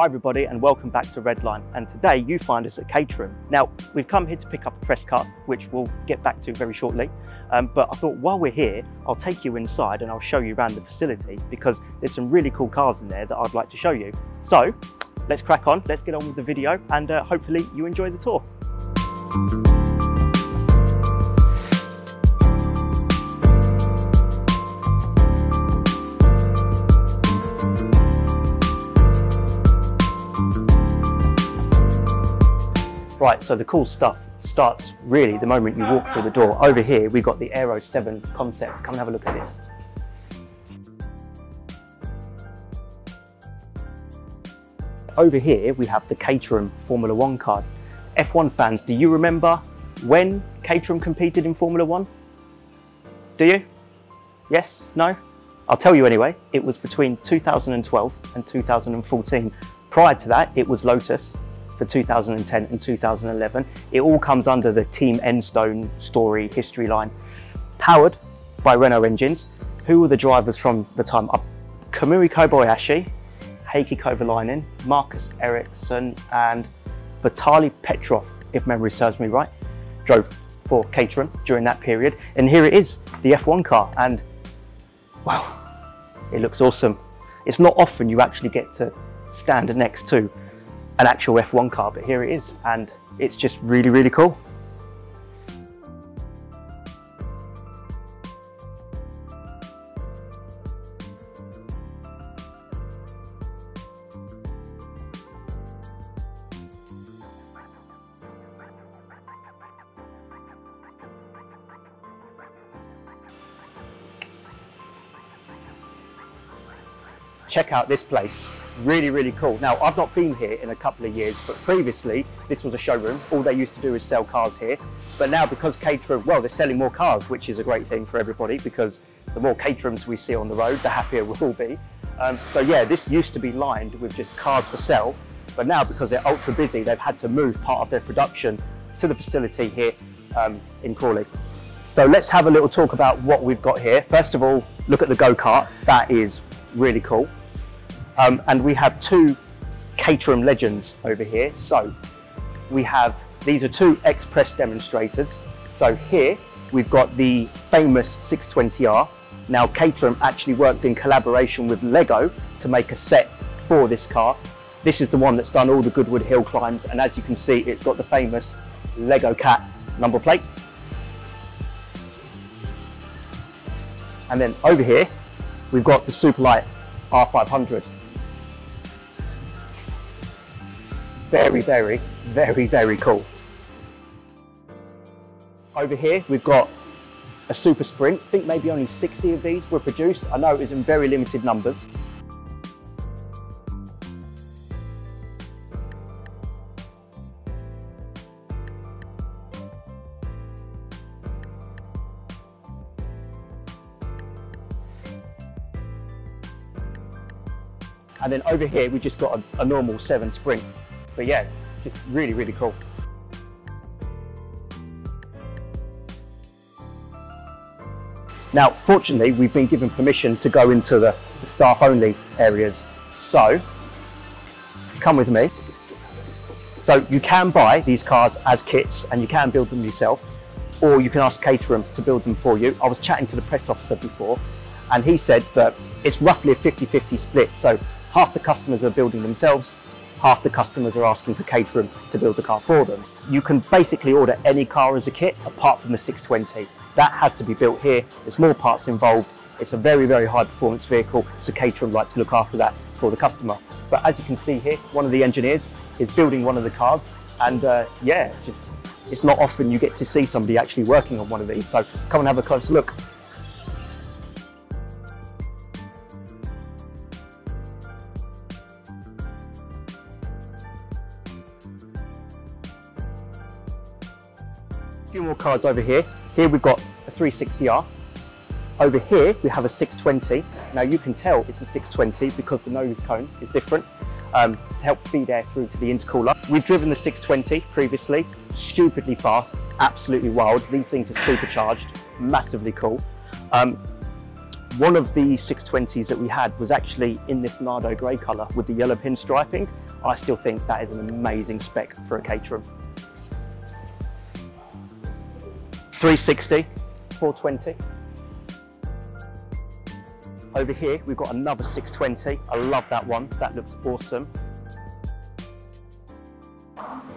Hi everybody and welcome back to Redline, and today you find us at Caterham. Now we've come here to pick up a press car which we'll get back to very shortly, but I thought while we're here I'll take you inside and I'll show you around the facility because there's some really cool cars in there that I'd like to show you. So let's crack on, let's get on with the video and hopefully you enjoy the tour. Right, so the cool stuff starts really the moment you walk through the door. Over here, we've got the Aero 7 concept. Come and have a look at this. Over here, we have the Caterham Formula 1 car. F1 fans, do you remember when Caterham competed in Formula 1? Do you? Yes? No? I'll tell you anyway. It was between 2012 and 2014. Prior to that, it was Lotus for 2010 and 2011. It all comes under the Team Enstone story history line. Powered by Renault engines. Who were the drivers from the time up? Kamui Kobayashi, Heikki Kovalainen, Marcus Ericsson and Vitaly Petrov, if memory serves me right, drove for Caterham during that period. And here it is, the F1 car, and wow, it looks awesome. It's not often you actually get to stand next to an actual F1 car, but here it is, and it's just really, really cool. Check out this place. Really, really cool. Now, I've not been here in a couple of years, but previously this was a showroom. All they used to do is sell cars here. But now because Caterham, well, they're selling more cars, which is a great thing for everybody because the more Caterhams we see on the road, the happier we'll all be. So yeah, this used to be lined with just cars for sale, but now because they're ultra busy, they've had to move part of their production to the facility here in Crawley. So let's have a little talk about what we've got here. First of all, look at the go-kart. That is really cool. And we have two Caterham legends over here. So we have, these are two Express demonstrators. So here we've got the famous 620R. Now Caterham actually worked in collaboration with Lego to make a set for this car. This is the one that's done all the Goodwood Hill climbs, and as you can see, it's got the famous Lego Cat number plate. And then over here, we've got the Superlight R500. Very, very, very, very cool. Over here, we've got a Super Sprint. I think maybe only 60 of these were produced. I know it was in very limited numbers. And then over here, we just got a normal 7 Sprint. But yeah, just really, really cool. Now, fortunately, we've been given permission to go into the staff-only areas. So, come with me. So you can buy these cars as kits and you can build them yourself, or you can ask Caterham to build them for you. I was chatting to the press officer before, and he said that it's roughly a 50-50 split. So half the customers are building themselves, half the customers are asking for Caterham to build the car for them. You can basically order any car as a kit apart from the 620. That has to be built here. There's more parts involved. It's a very, very high performance vehicle, so Caterham like to look after that for the customer. But as you can see here, one of the engineers is building one of the cars, and yeah, it's not often you get to see somebody actually working on one of these. So come and have a close look. Few more cars over here. Here we've got a 360R. Over here we have a 620. Now you can tell it's a 620 because the nose cone is different to help feed air through to the intercooler. We've driven the 620 previously, stupidly fast, absolutely wild. These things are supercharged, massively cool. One of the 620s that we had was actually in this Nardo grey colour with the yellow pinstriping. I still think that is an amazing spec for a Caterham. 360, 420. Over here, we've got another 620. I love that one. That looks awesome.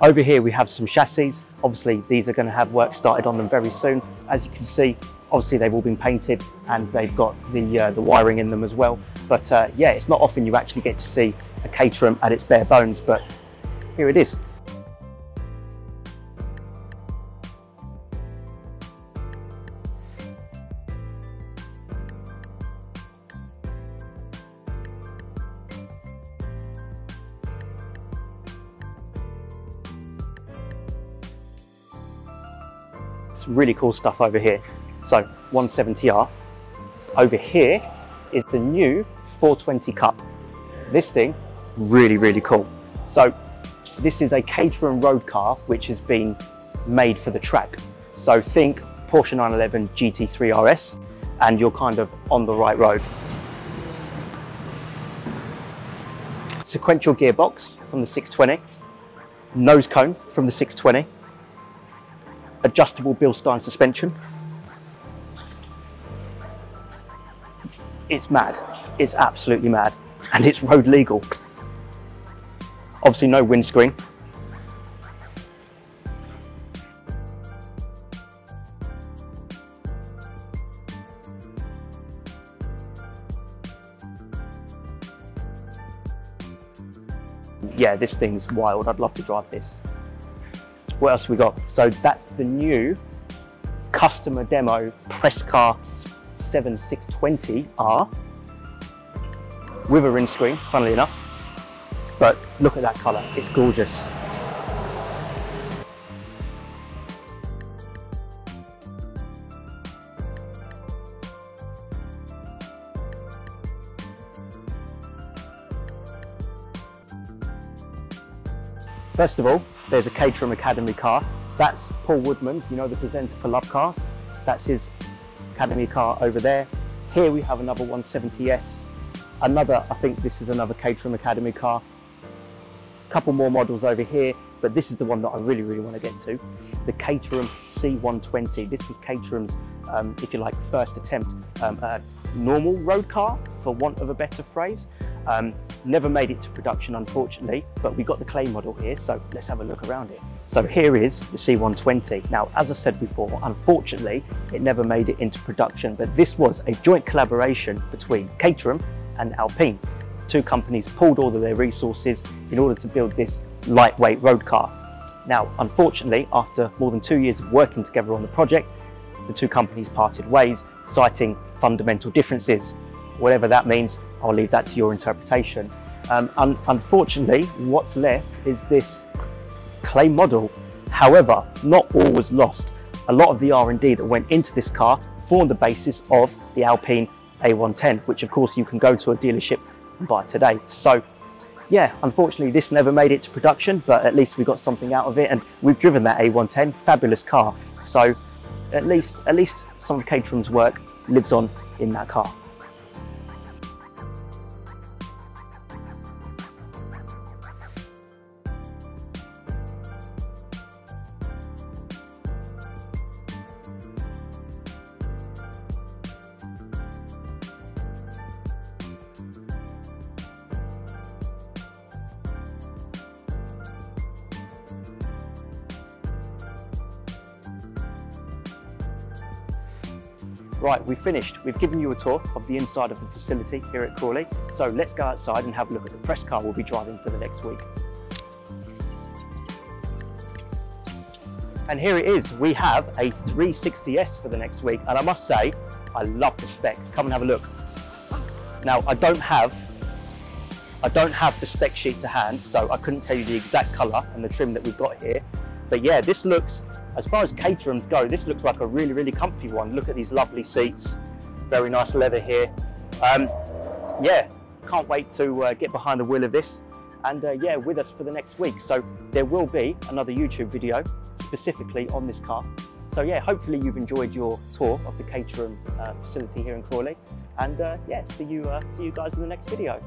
Over here, we have some chassis. Obviously, these are going to have work started on them very soon. As you can see, obviously they've all been painted and they've got the wiring in them as well. But yeah, it's not often you actually get to see a Caterham at its bare bones, but here it is. Some really cool stuff over here. So 170R. Over here is the new 420 Cup. This thing, really cool. So this is a Caterham road car which has been made for the track. So think Porsche 911 GT3 RS and you're kind of on the right road. Sequential gearbox from the 620. Nose cone from the 620. Adjustable Bilstein suspension. It's mad. It's absolutely mad. And it's road legal. Obviously no windscreen. Yeah, this thing's wild. I'd love to drive this. What else have we got? So that's the new customer demo press car 7620R with a windscreen, funnily enough. But look at that colour, it's gorgeous. First of all, there's a Caterham Academy car. That's Paul Woodman's, you know, the presenter for Love Cars. That's his Academy car over there. Here we have another 170S. Another, I think this is another Caterham Academy car. A couple more models over here, but this is the one that I really want to get to. The Caterham C120. This was Caterham's, if you like, first attempt at normal road car, for want of a better phrase. Never made it to production, unfortunately, but we got the clay model here, so let's have a look around it. So here is the C120. Now, as I said before, unfortunately, it never made it into production, but this was a joint collaboration between Caterham and Alpine. Two companies pooled all of their resources in order to build this lightweight road car. Now, unfortunately, after more than 2 years of working together on the project, the two companies parted ways, citing fundamental differences. Whatever that means, I'll leave that to your interpretation. Unfortunately, what's left is this clay model. However, not all was lost. A lot of the R&D that went into this car formed the basis of the Alpine A110, which of course you can go to a dealership and buy today. So yeah, unfortunately this never made it to production, but at least we got something out of it, and we've driven that A110, fabulous car. So at least some of Caterham's work lives on in that car. Right, we've finished. We've given you a tour of the inside of the facility here at Crawley. So let's go outside and have a look at the press car we'll be driving for the next week. And here it is. We have a 360S for the next week. And I must say, I love the spec. Come and have a look. Now, I don't have the spec sheet to hand, so I couldn't tell you the exact colour and the trim that we've got here. But yeah, this looks, as far as Caterhams go, this looks like a really comfy one. Look at these lovely seats, very nice leather here. Yeah, can't wait to get behind the wheel of this, and yeah, with us for the next week. So there will be another YouTube video specifically on this car. So yeah, hopefully you've enjoyed your tour of the Caterham facility here in Crawley, and yeah, see you guys in the next video.